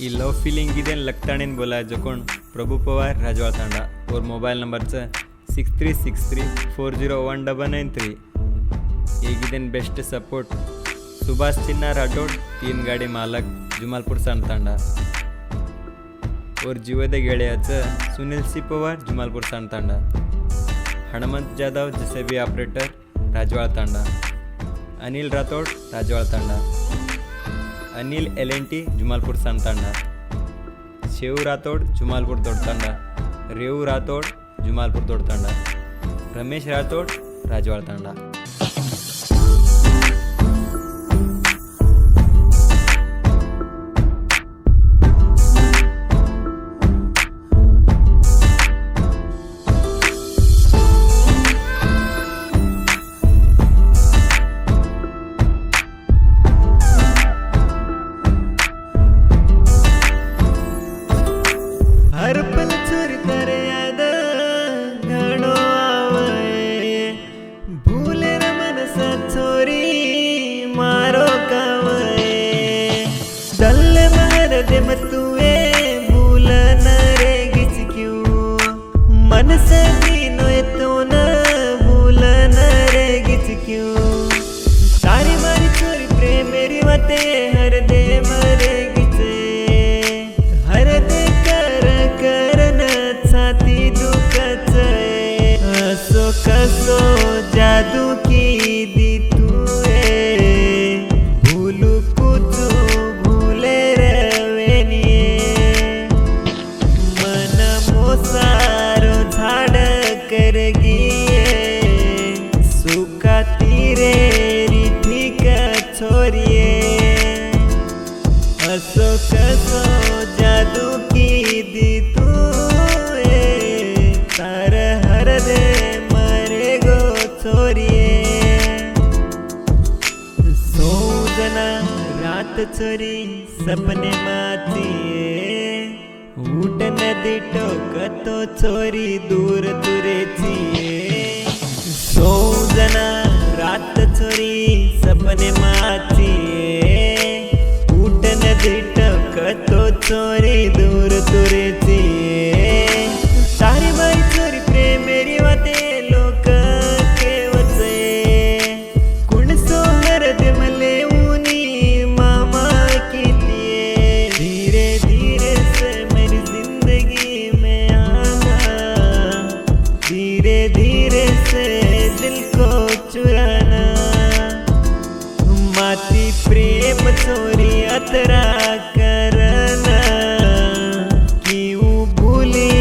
ಈ love feeling ಇದೆ ಲಗ್ತಾಣೆನ್ Bola ಜೊಕೊಂಡ್ ಪ್ರಭು ಪವಾರ್ ರಾಜವಾಳ ತಾಂಡ और मोबाइल नंबर 6363401993 ಈಗಿದೆನ್ ಬೆಸ್ಟ್ ಸಪೋರ್ಟ್ सुभाष चिन्ना राठोड 3 गाडी मालक जुमालपूर सांडतांडा और जीवद गेळ्याचं Sunil C Pawar Jumalpur Sandtanda Hanumant Jadhav JCB operator Rajwada Tanda Anil Rathod Rajwada Tanda Anil LNT Jumalpur Sandtanda Shiv Rathod Jumalpur Todtanda रेव राठोड जुमालपूर तोडतांडा रमेश राठोड राजवाड़ा तांडा हर पल चोरी कर याद घडो आवय भूले न मनसा चोरी मारो कावय दल मार दे मतुए भूल न रे गिच क्यों मनस दीनो तो न भूल न रे गिच क्यों सारी मारी चोरी प्रेम मेरी वते हर दे मरे गिचे हर दे करन छाती दुखच असो कसो जादू की दी तुए भूलू कुछ भूले रवेनिये मन मोसारो झाड कर गिये सुका तीरे रिठी का छोरिये असो कसो जादू की दी तू तार हर दे मरे गो छोरिये सो जना रात चोरी सपने मातिये ऊट नदी टोकतो चोरी दूर दूरे छिये सो जना रात चोरी सपने मातिये ऊट नदी टोकतो चोरी दूर दूरे छिये सारी मारी चोरी प्रेम मेरी वाते लोक के वचे कुण सोहर दे मले ऊनी मामा कीतिये धीरे धीरे से मेरी जिंदगी में आना धीरे धीरे से दिल को चुराना माती प्रेम चोरी अतरा करना क्यों भूली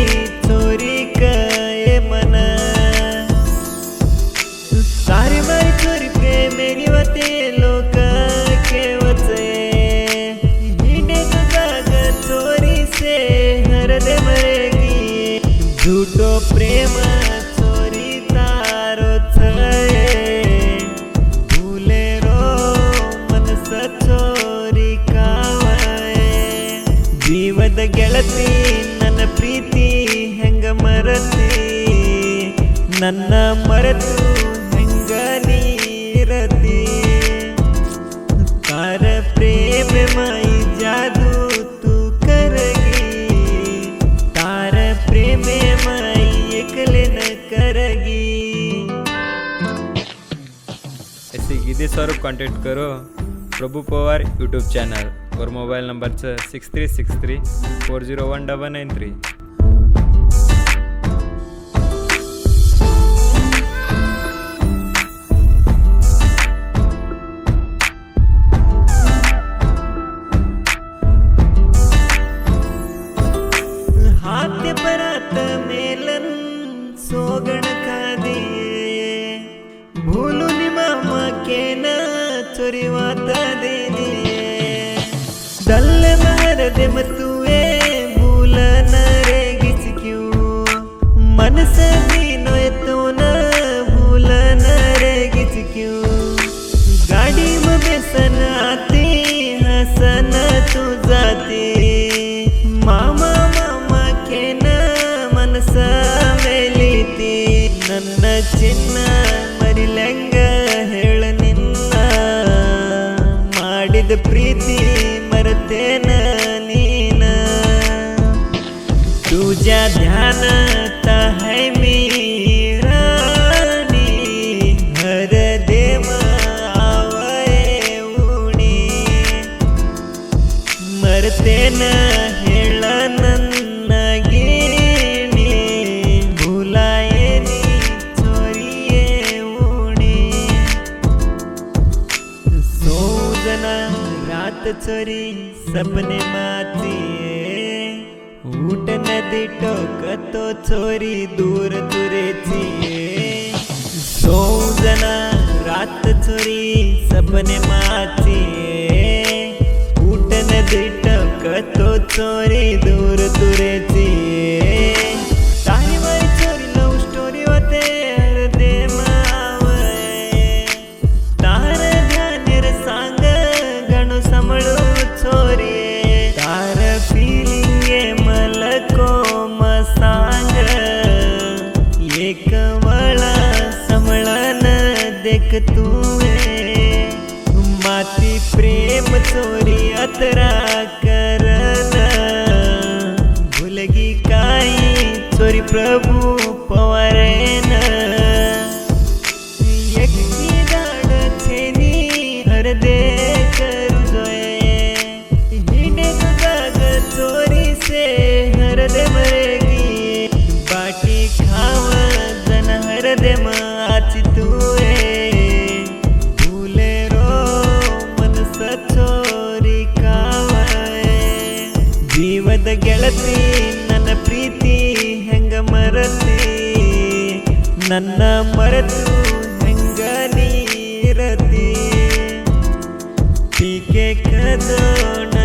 चोरी कये मना सारी मारी चोरी प्रेम मेरी वते लोक के वचे हिंडे तो जाग चोरी से हर दे मरेगी झूठो प्रेम चोरी तारो छये भूले रो मन सचोरी कावय जीवद ಗೆಳತಿ ನನ್ನ ಪ್ರೀತಿ ಹೆಂಗ ಮರತಿ ನನ್ನ ಮರೆತು ಹೆಂಗ ನೀರತಿ तार प्रेम माई जादू तू करगी तार प्रेम माई एकले न करगी ऐसे गीते स्वरूप कांटेक्ट करो प्रभु पवार यूट्यूब चैनल और मोबाइल नंबर 6363401993 हाथ परात मेलन सोगण का दिए भूलू नि मामा के न चोरी वाता देने दल मार दे मतुए भूल न रे गिच क्यों मन से दीनो तो न भूल न रे गिच क्यों गाड़ी में बेसन आती हसन तू जाती मामा मामा के न मनस मेलीती ನನ್ನ ಚಿನ್ನ ಮರಿಲಂಗ ಹೇಳ ನಿನ್ನ ಮಾಡಿದ ಪ್ರೀತಿ ಮರೆತೇನ ನೀನ तुझ्या ध्यानात आहे मी राणी, हर दे आवये उणी. मरते न हेळ ನನ್ನ ಗಿಣಿ, भुलायनी चोरिये उणी. सोजना रात चोरी सपने मातीये, उठ नदी टोकतो चोरी दूर तुरेची. सोजना रात चोरी सपने मातीये, उठ नदी टोकतो चोरी दूर तुरेची. तारीवारी चोरी लव स्टोरी होते हर दे मावये. तार ध्यानेर सांग गणू समळू चोरी, तार फिलिंग मलको म सांग. एक वळा समळन देख तू माती प्रेम चोरी अतरा करन. भुलगी काही चोरी प्रभू पवारेन. एकटी दाड छेनी हर दे करू जोये, हिंडे जाग चोरी से हर दे मरेगी. बाटी खाव जन हर दे आची तुए, भूले रो मनस चोरी कावये. ಜೀವದ ಗೆಳತಿ ನನ್ನ ಪ್ರೀತಿ ಹೆಂಗ ಮರತಿ, ನನ್ನ ಮರೆತು ಹೆಂಗ ನೀರತಿ. ಪೀಕೆ ಕದೋಣ